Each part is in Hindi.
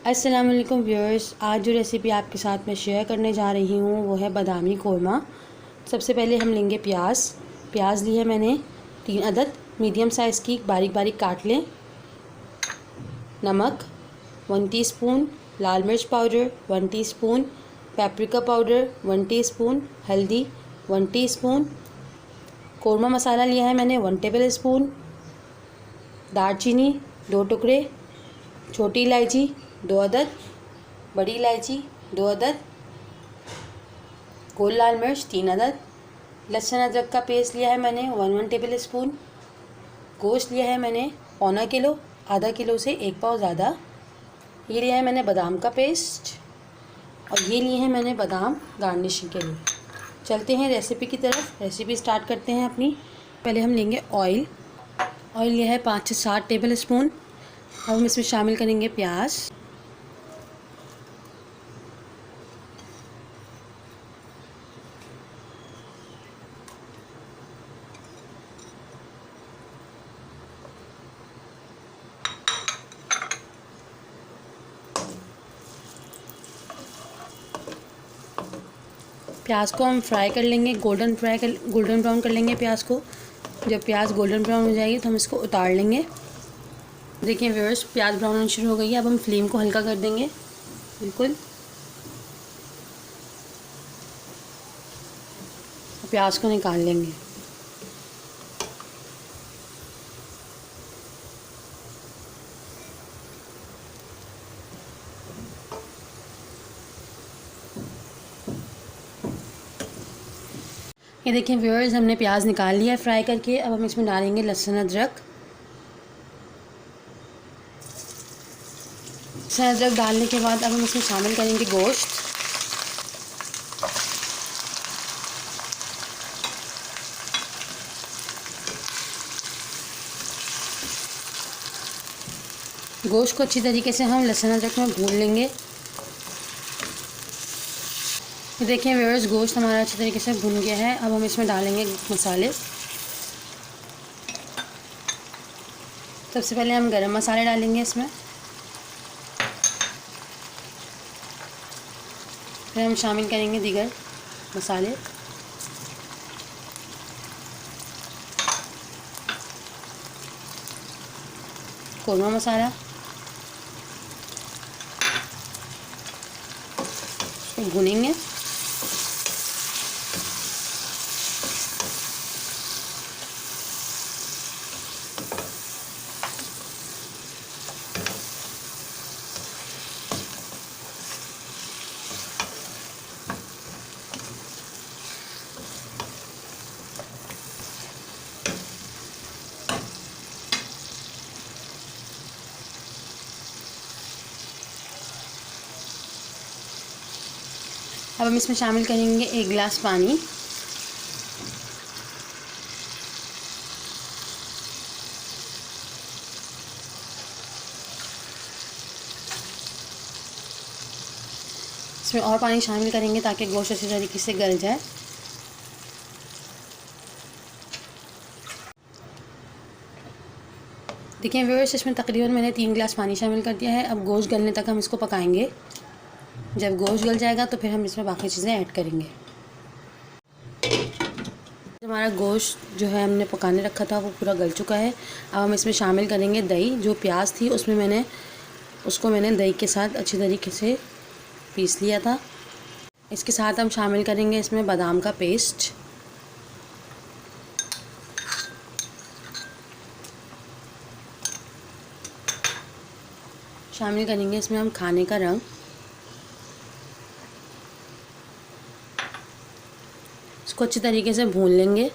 अस्सलाम वालेकुम व्यूअर्स, आज जो रेसिपी आपके साथ मैं शेयर करने जा रही हूँ वो है बादामी कोरमा। सबसे पहले हम लेंगे प्याज ली है मैंने 3 अदद, मीडियम साइज़ की, बारीक बारीक काट लें। नमक 1 टीस्पून, लाल मिर्च powder 1 teaspoon, paprika powder 1 teaspoon, हल्दी 1 टीस्पून, कोरमा मसाला लिया है मैंने 1 टेबल स्पून, दालचीनी 2 टुकड़े, छोटी इलायची 2 अदद, बड़ी इलायची 2 अदद, गोल लाल मिर्च 3 अदद, लहसुन अदरक का पेस्ट लिया है मैंने 1 टेबल स्पून, गोश्त लिया है मैंने पौना किलो, आधा किलो से 1 पाव ज़्यादा। ये लिया है मैंने बादाम का पेस्ट और ये लिए हैं मैंने बादाम गार्निशिंग के लिए। चलते हैं रेसिपी की तरफ। रेसिपी स्टार्ट करते हैं अपनी। पहले हम लेंगे ऑयल लिया है 5 से 7 टेबल स्पून। अब हम इसमें शामिल करेंगे प्याज, प्याज को हम फ्राई कर लेंगे, गोल्डन ब्राउन कर लेंगे प्याज को। जब प्याज गोल्डन ब्राउन हो जाएगी तो हम इसको उतार लेंगे। देखिए व्यूअर्स, प्याज ब्राउन होना शुरू हो गई है। अब हम फ्लेम को हल्का कर देंगे बिल्कुल। प्याज को निकाल लेंगे। ये देखिए व्यूअर्स, हमने प्याज निकाल लिया है फ्राई करके। अब हम इसमें डालेंगे लहसुन अदरक डालने के बाद अब हम इसमें शामिल करेंगे गोश्त। गोश्त को अच्छी तरीके से हम लहसुन अदरक में भून लेंगे। देखिए व्यूअर्स, गोश्त हमारा अच्छी तरीके से भुन गया है। अब हम इसमें डालेंगे मसाले। सबसे पहले हम गरम मसाले डालेंगे इसमें, फिर हम शामिल करेंगे दीगर मसाले। कोरमा मसाला, इसको भुनेंगे। अब हम इसमें शामिल करेंगे 1 गिलास पानी। इसमें और पानी शामिल करेंगे ताकि गोश्त अच्छी तरीके से गल जाए। देखिए व्यूअर्स, इसमें तकरीबन मैंने 3 गिलास पानी शामिल कर दिया है। अब गोश्त गलने तक हम इसको पकाएंगे। जब गोश्त गल जाएगा तो फिर हम इसमें बाकी चीज़ें ऐड करेंगे। हमारा गोश्त जो है हमने पकाने रखा था वो पूरा गल चुका है। अब हम इसमें शामिल करेंगे दही। जो प्याज थी उसमें मैंने दही के साथ अच्छी तरीके से पीस लिया था। इसके साथ हम शामिल करेंगे इसमें बादाम का पेस्ट, शामिल करेंगे इसमें हम खाने का रंग, इसको अच्छी तरीके से भून लेंगे।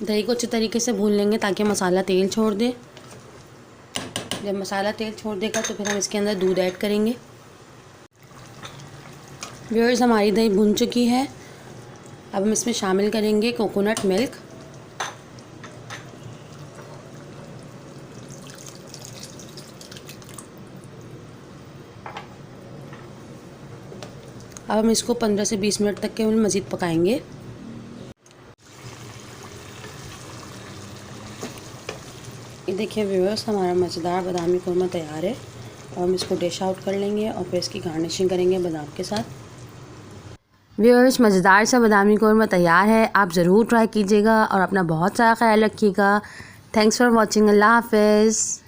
दही को अच्छी तरीके से भून लेंगे ताकि मसाला तेल छोड़ दे। जब मसाला तेल छोड़ देगा तो फिर हम इसके अंदर दूध ऐड करेंगे। व्यूअर्स, हमारी दही भुन चुकी है। अब हम इसमें शामिल करेंगे कोकोनट मिल्क। अब हम इसको 15 से 20 मिनट तक केवल मज़ीद पकाएंगे। ये देखिए व्यूअर्स, हमारा मज़ेदार बादामी कोरमा तैयार है और हम इसको डिश आउट कर लेंगे और फिर इसकी गार्निशिंग करेंगे बादाम के साथ। व्यूअर्स, मज़ेदार सा बादामी कोरमा तैयार है, आप ज़रूर ट्राई कीजिएगा और अपना बहुत सारा ख्याल रखिएगा। Thanks for watching. अल्लाह हाफ़िज़।